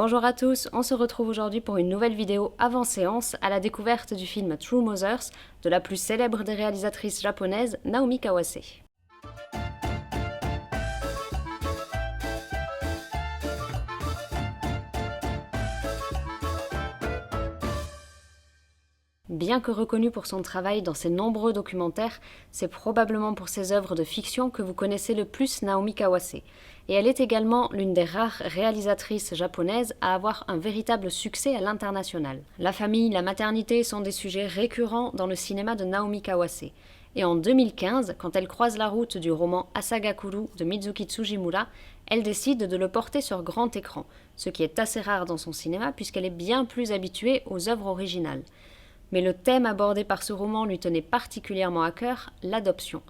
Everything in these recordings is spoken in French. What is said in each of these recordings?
Bonjour à tous, on se retrouve aujourd'hui pour une nouvelle vidéo avant séance à la découverte du film True Mothers de la plus célèbre des réalisatrices japonaises, Naomi Kawase. Bien que reconnue pour son travail dans ses nombreux documentaires, c'est probablement pour ses œuvres de fiction que vous connaissez le plus Naomi Kawase. Et elle est également l'une des rares réalisatrices japonaises à avoir un véritable succès à l'international. La famille, la maternité sont des sujets récurrents dans le cinéma de Naomi Kawase. Et en 2015, quand elle croise la route du roman Asagakuru de Mizuki Tsujimura, elle décide de le porter sur grand écran, ce qui est assez rare dans son cinéma puisqu'elle est bien plus habituée aux œuvres originales. Mais le thème abordé par ce roman lui tenait particulièrement à cœur, l'adoption.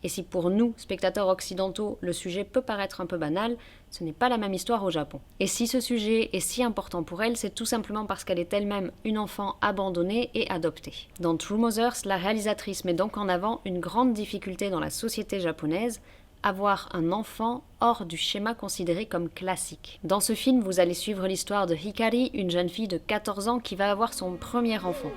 Et si pour nous, spectateurs occidentaux, le sujet peut paraître un peu banal, ce n'est pas la même histoire au Japon. Et si ce sujet est si important pour elle, c'est tout simplement parce qu'elle est elle-même une enfant abandonnée et adoptée. Dans True Mothers, la réalisatrice met donc en avant une grande difficulté dans la société japonaise, avoir un enfant hors du schéma considéré comme classique. Dans ce film, vous allez suivre l'histoire de Hikari, une jeune fille de 14 ans qui va avoir son premier enfant.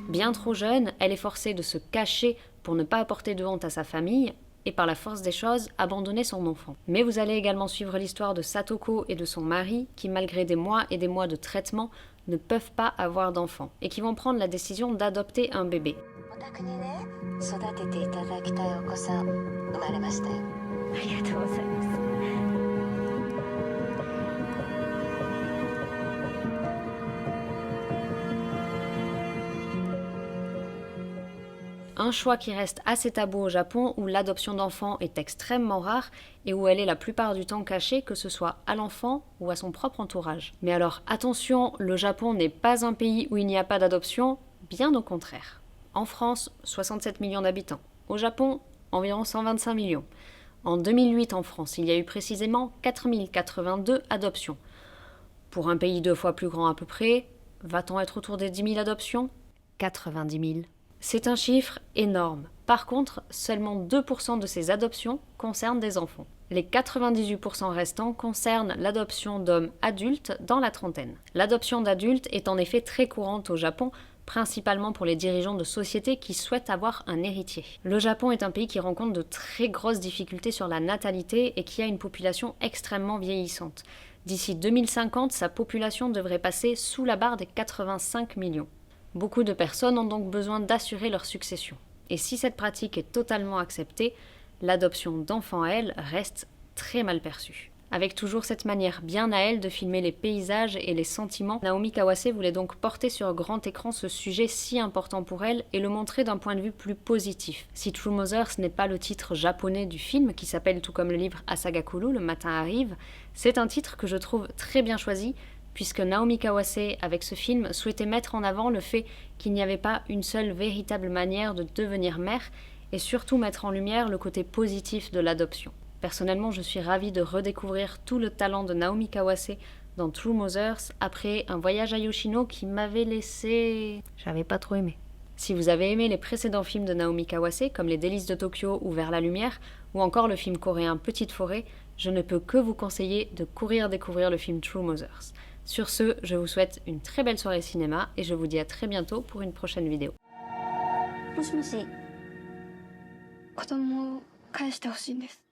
Bien trop jeune, elle est forcée de se cacher pour ne pas apporter de honte à sa famille et par la force des choses, abandonner son enfant. Mais vous allez également suivre l'histoire de Satoko et de son mari qui, malgré des mois et des mois de traitement, ne peuvent pas avoir d'enfant et qui vont prendre la décision d'adopter un bébé. Un choix qui reste assez tabou au Japon, où l'adoption d'enfants est extrêmement rare et où elle est la plupart du temps cachée, que ce soit à l'enfant ou à son propre entourage. Mais alors attention, le Japon n'est pas un pays où il n'y a pas d'adoption, bien au contraire. En France, 67 millions d'habitants. Au Japon, environ 125 millions. En 2008, en France, il y a eu précisément 4082 adoptions. Pour un pays 2 fois plus grand à peu près, va-t-on être autour des 10 000 adoptions ? 90 000. C'est un chiffre énorme. Par contre, seulement 2% de ces adoptions concernent des enfants. Les 98% restants concernent l'adoption d'hommes adultes dans la trentaine. L'adoption d'adultes est en effet très courante au Japon, principalement pour les dirigeants de sociétés qui souhaitent avoir un héritier. Le Japon est un pays qui rencontre de très grosses difficultés sur la natalité et qui a une population extrêmement vieillissante. D'ici 2050, sa population devrait passer sous la barre des 85 millions. Beaucoup de personnes ont donc besoin d'assurer leur succession. Et si cette pratique est totalement acceptée, l'adoption d'enfants à elle reste très mal perçue. Avec toujours cette manière bien à elle de filmer les paysages et les sentiments, Naomi Kawase voulait donc porter sur grand écran ce sujet si important pour elle et le montrer d'un point de vue plus positif. Si True Mothers n'est pas le titre japonais du film, qui s'appelle tout comme le livre Asagakuru, Le matin arrive, c'est un titre que je trouve très bien choisi, puisque Naomi Kawase, avec ce film, souhaitait mettre en avant le fait qu'il n'y avait pas une seule véritable manière de devenir mère, et surtout mettre en lumière le côté positif de l'adoption. Personnellement, je suis ravie de redécouvrir tout le talent de Naomi Kawase dans True Mothers, après un voyage à Yoshino qui m'avait laissé... J'avais pas trop aimé. Si vous avez aimé les précédents films de Naomi Kawase, comme Les Délices de Tokyo ou Vers la lumière, ou encore le film coréen Petite forêt, je ne peux que vous conseiller de courir découvrir le film True Mothers. Sur ce, je vous souhaite une très belle soirée cinéma et je vous dis à très bientôt pour une prochaine vidéo. もしもし、子供を返してほしいんです。